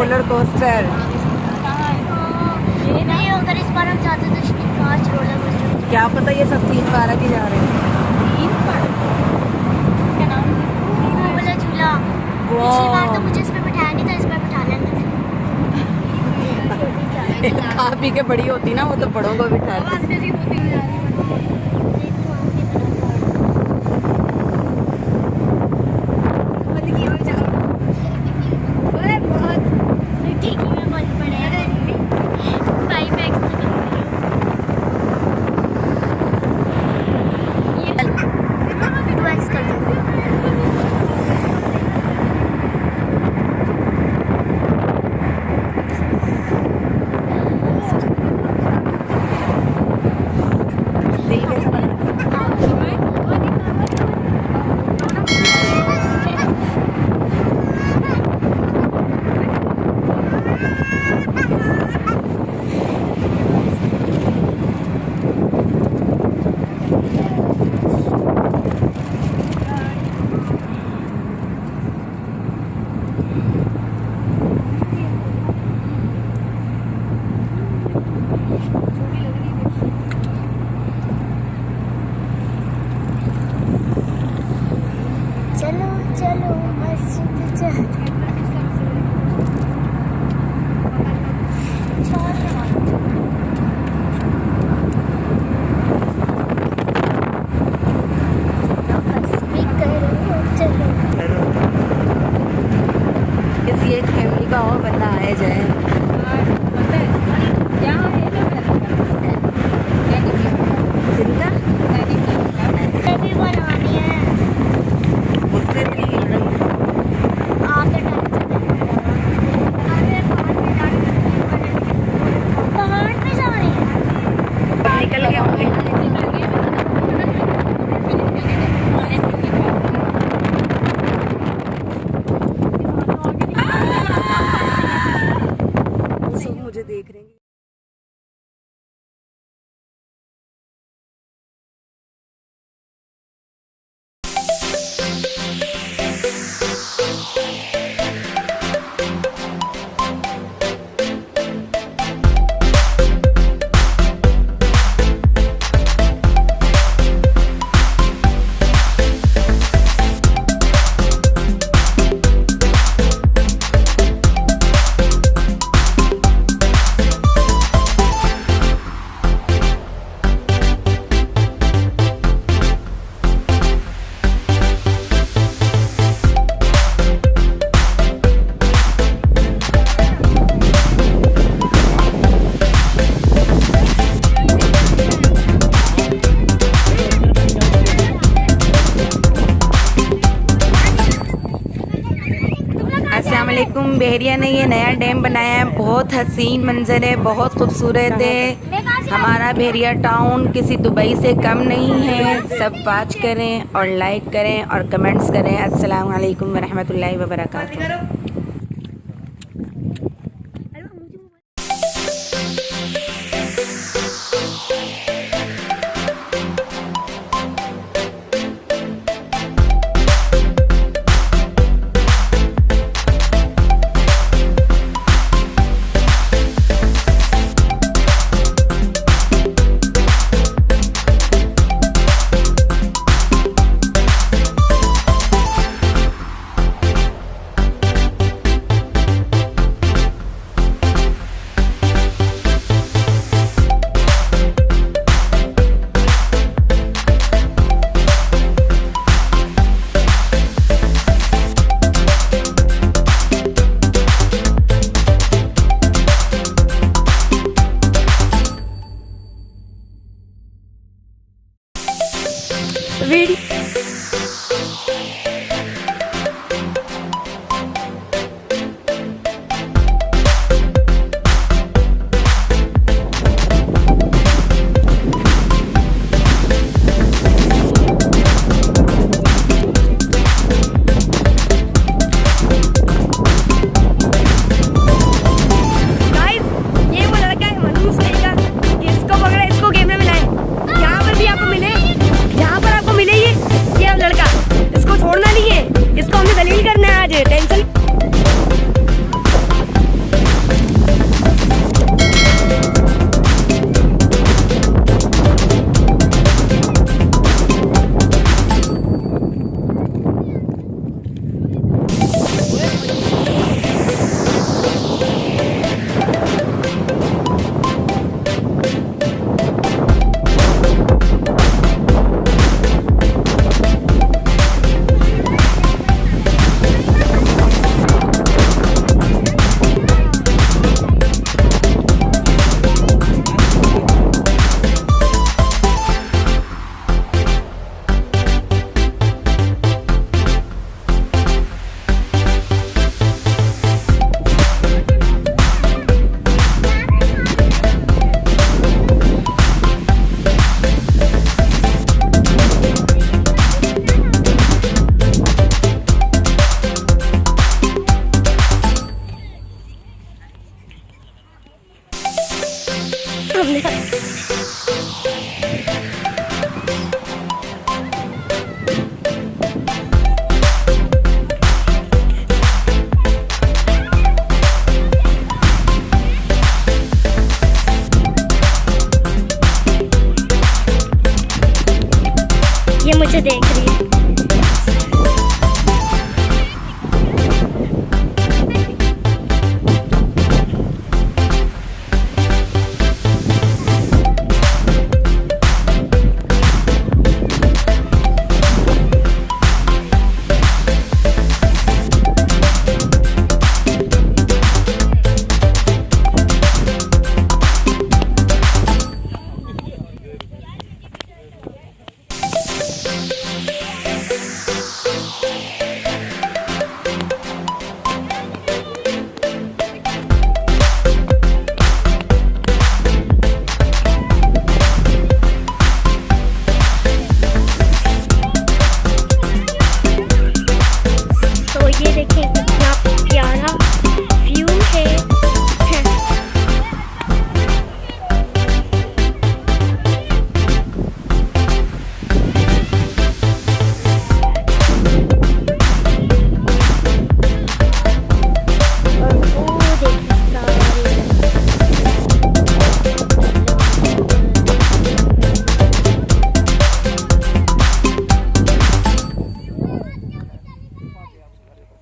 Roller coaster. नहीं अगर इस बार हम चाहते तो 5 रोलर कोस्टर। क्या पता ये सब 3 बार की जा रहे हैं। वो वाला झूला पिछली बार तो मुझे इसमें बिठाया नहीं था, इस बार बिठा लेना। खा पी के बड़ी होती ना, वो तो बड़ों को बिठा चलो चलो मस्जिद किसी एक फैमिली का और बंदा आया जाए। जिनका भी बनानी है मुझसे पहाड़ पे जा रहे हैं। निकल गए होंगे। सब मुझे देख रहे हैं। अस्सलाम वालेकुम। बहरिया ने ये नया डैम बनाया है, बहुत हसीन मंजर है, बहुत खूबसूरत है। हमारा बहरिया टाउन किसी दुबई से कम नहीं है। सब वॉच करें और लाइक करें और कमेंट्स करें। अस्सलाम वालेकुम वरहमतुल्लाहि वबरकातुहू।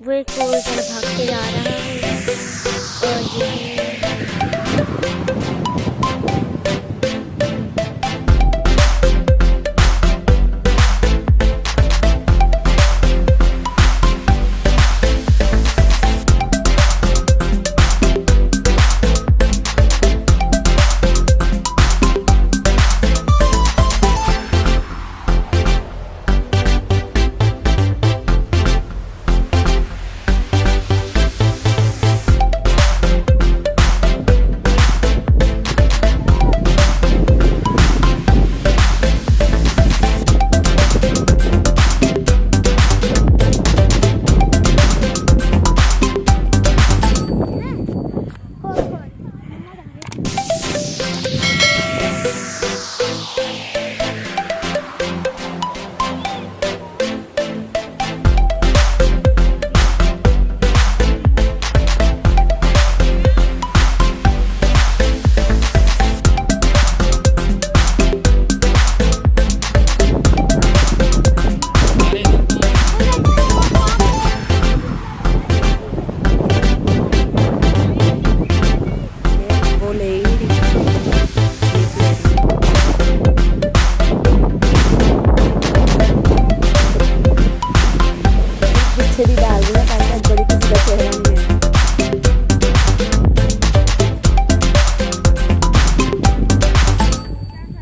वो एक और तरफ भाग के जा रहा है और ये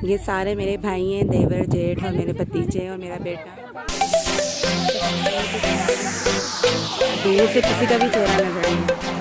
ये सारे मेरे भाई हैं, देवर जेठ और मेरे भतीजे और मेरा बेटा। दूर से किसी का भी चेहरा नजर नहीं आता।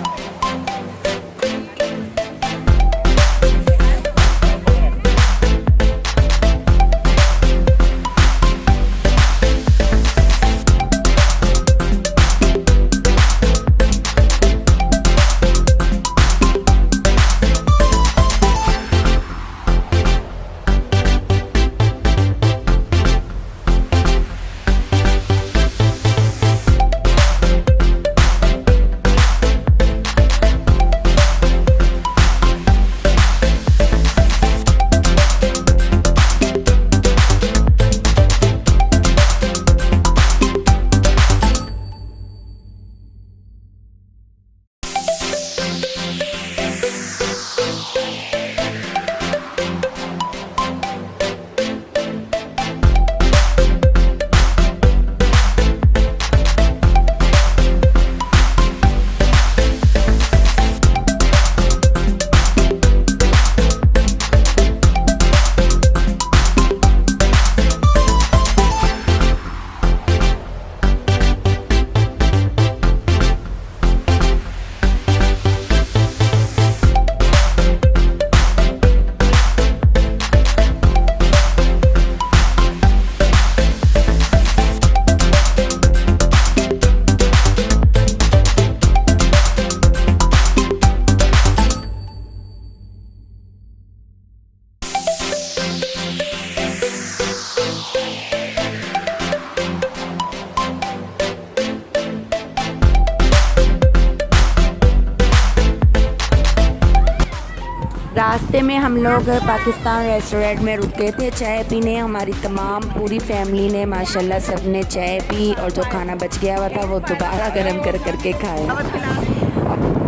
रास्ते में हम लोग पाकिस्तान रेस्टोरेंट में रुके थे चाय पीने। हमारी तमाम पूरी फैमिली ने माशाल्लाह सब ने चाय पी और जो खाना बच गया हुआ था वो दोबारा गर्म कर करके खाया।